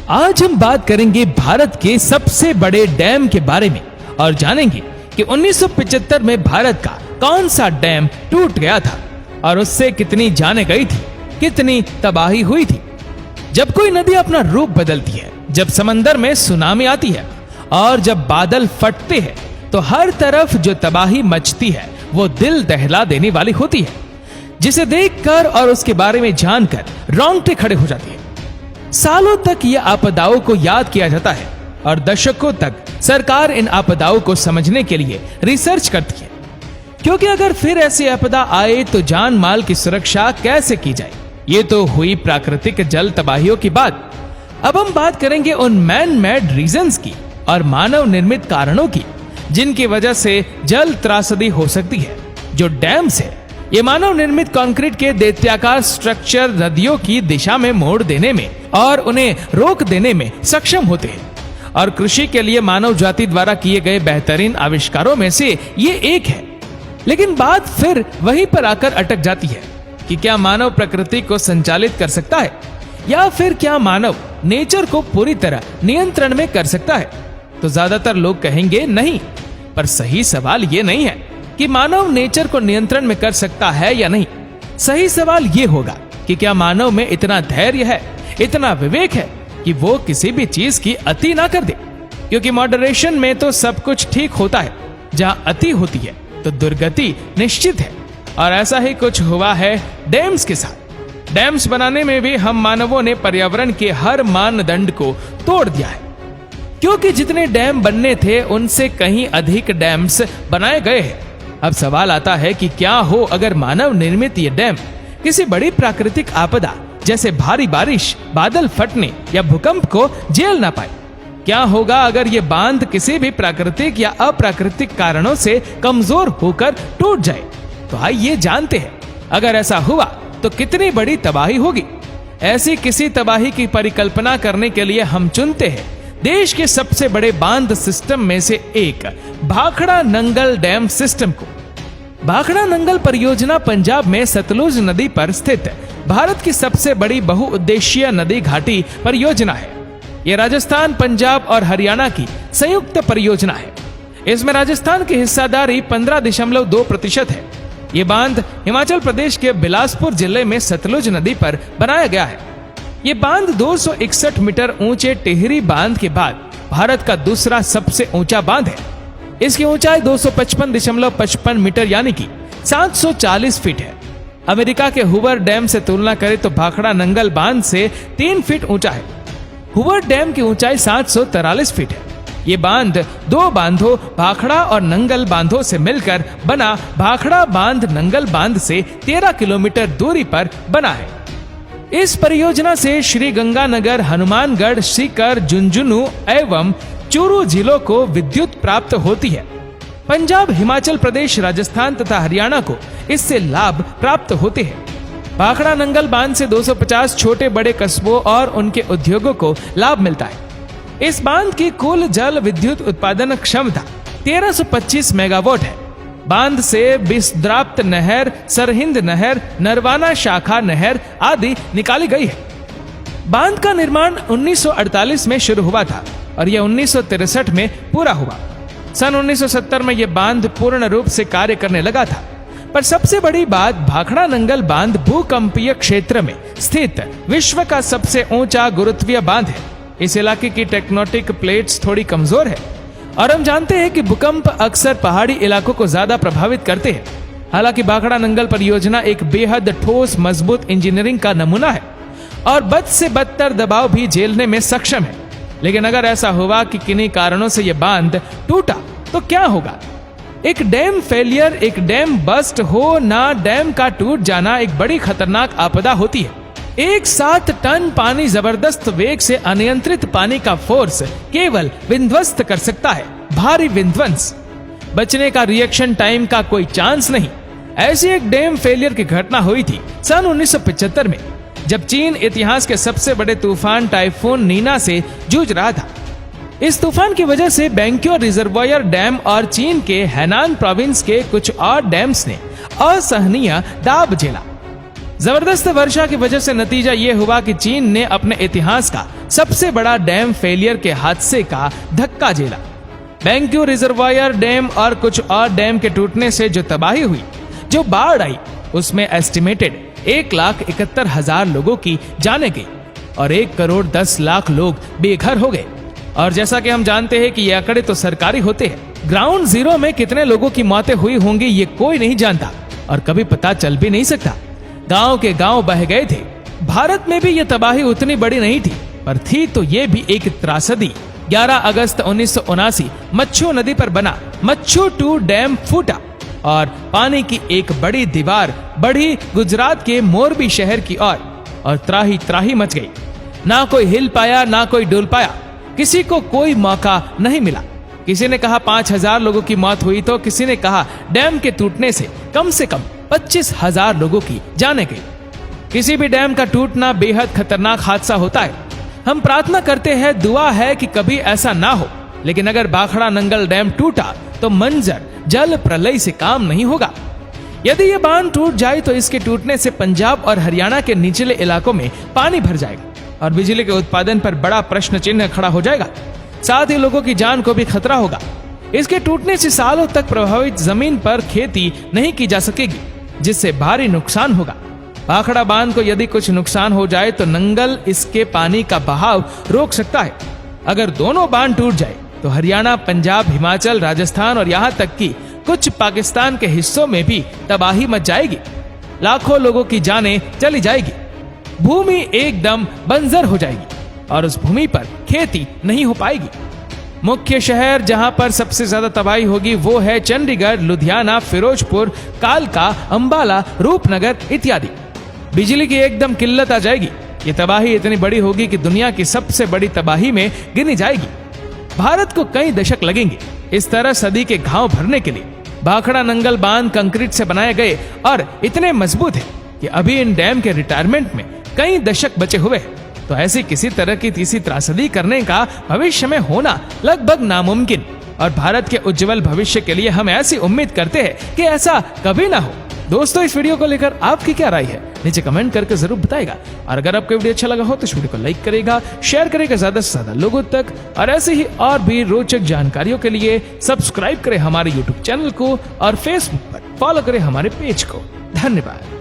आज हम बात करेंगे भारत के सबसे बड़े डैम के बारे में और जानेंगे कि 1975 में भारत का कौन सा डैम टूट गया था और उससे कितनी जानें गई थी, कितनी तबाही हुई थी। जब कोई नदी अपना रूप बदलती है, जब समंदर में सुनामी आती है और जब बादल फटते हैं, तो हर तरफ जो तबाही मचती है वो दिल दहला देने वाली होती है, जिसे देखकर और उसके बारे में जानकर रोंगटे खड़े हो जाते हैं। सालों तक ये आपदाओं को याद किया जाता है और दशकों तक सरकार इन आपदाओं को समझने के लिए रिसर्च करती है, क्योंकि अगर फिर ऐसी आपदा आए तो जान माल की सुरक्षा कैसे की जाए। ये तो हुई प्राकृतिक जल तबाहियों की बात। अब हम बात करेंगे उन मैन मेड रीजंस की और मानव निर्मित कारणों की जिनकी वजह से जल त्रासदी हो सकती है। जो डैम्स है, ये मानव निर्मित कंक्रीट के दैत्याकार स्ट्रक्चर नदियों की दिशा में मोड़ देने में और उन्हें रोक देने में सक्षम होते हैं और कृषि के लिए मानव जाति द्वारा किए गए बेहतरीन आविष्कारों में से ये एक है। लेकिन बात फिर वहीं पर आकर अटक जाती है कि क्या मानव प्रकृति को संचालित कर सकता है या फिर क्या मानव नेचर को पूरी तरह नियंत्रण में कर सकता है। तो ज्यादातर लोग कहेंगे नहीं, पर सही सवाल ये नहीं है कि मानव नेचर को नियंत्रण में कर सकता है या नहीं। सही सवाल ये होगा कि क्या मानव में इतना धैर्य है, इतना विवेक है कि वो किसी भी चीज की अति ना कर दे, क्योंकि मॉडरेशन में तो सब कुछ ठीक होता है। जहां अति होती है तो दुर्गति निश्चित है और ऐसा ही कुछ हुआ है डैम्स के साथ। डैम्स बनाने में भी हम मानवों ने पर्यावरण के हर मानदंड को तोड़ दिया है, क्योंकि जितने डैम बनने थे उनसे कहीं अधिक डैम्स बनाए गए हैं। अब सवाल आता है कि क्या हो अगर मानव निर्मित ये डैम किसी बड़ी प्राकृतिक आपदा जैसे भारी बारिश, बादल फटने या भूकंप को झेल ना पाए। क्या होगा अगर ये बांध किसी भी प्राकृतिक या अप्राकृतिक कारणों से कमजोर होकर टूट जाए। तो आइए जानते हैं, अगर ऐसा हुआ तो कितनी बड़ी तबाही होगी। ऐसी किसी तबाही की परिकल्पना करने के लिए हम चुनते हैं देश के सबसे बड़े बांध सिस्टम में से एक भाखड़ा नंगल डैम सिस्टम को। भाखड़ा नंगल परियोजना पंजाब में सतलुज नदी पर स्थित भारत की सबसे बड़ी बहुउद्देशीय नदी घाटी परियोजना है। यह राजस्थान, पंजाब और हरियाणा की संयुक्त परियोजना है। इसमें राजस्थान की हिस्सेदारी 15.2% है। ये बांध हिमाचल प्रदेश के बिलासपुर जिले में सतलुज नदी पर बनाया गया है। ये बांध 261 मीटर ऊंचे टिहरी बांध के बाद भारत का दूसरा सबसे ऊंचा बांध है। इसकी ऊंचाई 255.55 मीटर यानी कि 740 फीट है। अमेरिका के हुवर डैम से तुलना करें तो भाखड़ा नंगल बांध से 3 फीट ऊंचा है। हुवर डैम की ऊंचाई 743 फीट है। ये बांध दो बांधों भाखड़ा और नंगल बांधों से मिलकर बना भाखड़ा बांध नंगल बांध से 13 किलोमीटर दूरी पर बना है। इस परियोजना से श्री गंगानगर, हनुमानगढ़, सीकर, झुंझुनू एवं चूरू जिलों को विद्युत प्राप्त होती है। पंजाब, हिमाचल प्रदेश, राजस्थान तथा हरियाणा को इससे लाभ प्राप्त होते हैं। भाखड़ा नंगल बांध से 250 छोटे बड़े कस्बों और उनके उद्योगों को लाभ मिलता है। इस बांध की कुल जल विद्युत उत्पादन क्षमता 1325 मेगावाट है। बांध से बिस्द्राप्त नहर, सरहिंद नहर, नरवाना शाखा नहर आदि निकाली गई है। बांध का निर्माण 1948 में शुरू हुआ था और यह 1963 में पूरा हुआ। सन 1970 में यह बांध पूर्ण रूप से कार्य करने लगा था। पर सबसे बड़ी बात, भाखड़ा नंगल बांध भूकंपीय क्षेत्र में स्थित विश्व का सबसे ऊंचा गुरुत्वीय बांध है। इस इलाके की टेक्टोनिक प्लेट्स थोड़ी कमजोर है और हम जानते हैं कि भूकंप अक्सर पहाड़ी इलाकों को ज्यादा प्रभावित करते हैं। हालांकि भाखड़ा नंगल परियोजना एक बेहद ठोस, मजबूत इंजीनियरिंग का नमूना है और बद से बदतर दबाव भी झेलने में सक्षम है। लेकिन अगर ऐसा हुआ कि किन्हीं कारणों से यह बांध टूटा तो क्या होगा? एक डैम फेलियर, एक डैम बस्ट हो ना, डैम का टूट जाना एक बड़ी खतरनाक आपदा होती है। एक 7 टन पानी जबरदस्त वेग से अनियंत्रित पानी का फोर्स केवल विध्वस्त कर सकता है, भारी विध्वंस। बचने का रिएक्शन टाइम का कोई चांस नहीं। ऐसी एक डैम फेलियर की घटना हुई थी सन 1975 में, जब चीन इतिहास के सबसे बड़े तूफान टाइफून नीना से जूझ रहा था। इस तूफान की वजह से बैंक्यो रिजर्वायर डैम और चीन के हैनान प्रोविंस के कुछ और डैम्स ने असहनीय दाब झेला। जबरदस्त वर्षा की वजह से नतीजा ये हुआ कि चीन ने अपने इतिहास का सबसे बड़ा डैम फेलियर के हादसे का धक्का झेला। बेंक्यू रिजर्वायर डैम और कुछ और डैम के टूटने से जो तबाही हुई, जो बाढ़ आई, उसमें एस्टिमेटेड 1,71,000 लोगों की जाने गई और 1,10,00,000 लोग बेघर हो गए। और जैसा कि हम जानते हैं कि ये आंकड़े तो सरकारी होते हैं, ग्राउंड जीरो में कितने लोगों की मौतें हुई होंगी ये कोई नहीं जानता और कभी पता चल भी नहीं सकता। गांव के गांव बह गए थे। भारत में भी ये तबाही उतनी बड़ी नहीं थी, पर थी तो ये भी एक त्रासदी। 11 अगस्त 1979 मच्छू नदी पर बना मच्छू 2 डैम फूटा और पानी की एक बड़ी दीवार बढ़ी गुजरात के मोरबी शहर की ओर और त्राही त्राही मच गई। ना कोई हिल पाया, ना कोई डुल पाया, किसी को कोई मौका नहीं मिला। किसी ने कहा 5,000 लोगों की मौत हुई तो किसी ने कहा डैम के टूटने से कम 25,000 लोगों की जाने गई। किसी भी डैम का टूटना बेहद खतरनाक हादसा होता है। हम प्रार्थना करते हैं, दुआ है कि कभी ऐसा ना हो, लेकिन अगर भाखड़ा नंगल डैम टूटा तो मंजर जल प्रलय से काम नहीं होगा। यदि ये बांध टूट जाए तो इसके टूटने से पंजाब और हरियाणा के निचले इलाकों में पानी भर जाएगा और बिजली के उत्पादन पर बड़ा प्रश्न चिन्ह खड़ा हो जाएगा। साथ ही लोगों की जान को भी खतरा होगा। इसके टूटने से सालों तक प्रभावित जमीन पर खेती नहीं की जा सकेगी, जिससे भारी नुकसान होगा। भाखड़ा बांध को यदि कुछ नुकसान हो जाए तो नंगल इसके पानी का बहाव रोक सकता है। अगर दोनों बांध टूट जाए तो हरियाणा, पंजाब, हिमाचल, राजस्थान और यहाँ तक कि कुछ पाकिस्तान के हिस्सों में भी तबाही मच जाएगी। लाखों लोगों की जानें चली जाएगी। भूमि एकदम बंजर हो जाएगी और उस भूमि पर खेती नहीं हो पाएगी। मुख्य शहर जहां पर सबसे ज्यादा तबाही होगी वो है चंडीगढ़, लुधियाना, फिरोजपुर, कालका, अंबाला, रूपनगर इत्यादि। बिजली की एकदम किल्लत आ जाएगी। ये तबाही इतनी बड़ी होगी कि दुनिया की सबसे बड़ी तबाही में गिनी जाएगी। भारत को कई दशक लगेंगे इस तरह सदी के घाव भरने के लिए। भाखड़ा नंगल बांध कंक्रीट से बनाए गए और इतने मजबूत है कि अभी इन डैम के रिटायरमेंट में कई दशक बचे हुए हैं। तो ऐसी किसी तरह की तीसरी त्रासदी करने का भविष्य में होना लगभग नामुमकिन। और भारत के उज्जवल भविष्य के लिए हम ऐसी उम्मीद करते हैं कि ऐसा कभी ना हो। दोस्तों, इस वीडियो को लेकर आपकी क्या राय है नीचे कमेंट करके जरूर बताएगा। और अगर आपको वीडियो अच्छा लगा हो तो इस वीडियो को लाइक करेगा, शेयर करेगा ज्यादा से ज्यादा लोगों तक। और ऐसे ही और भी रोचक जानकारियों के लिए सब्सक्राइब करें हमारे यूट्यूब चैनल को और फेसबुक पर फॉलो करें हमारे पेज को। धन्यवाद।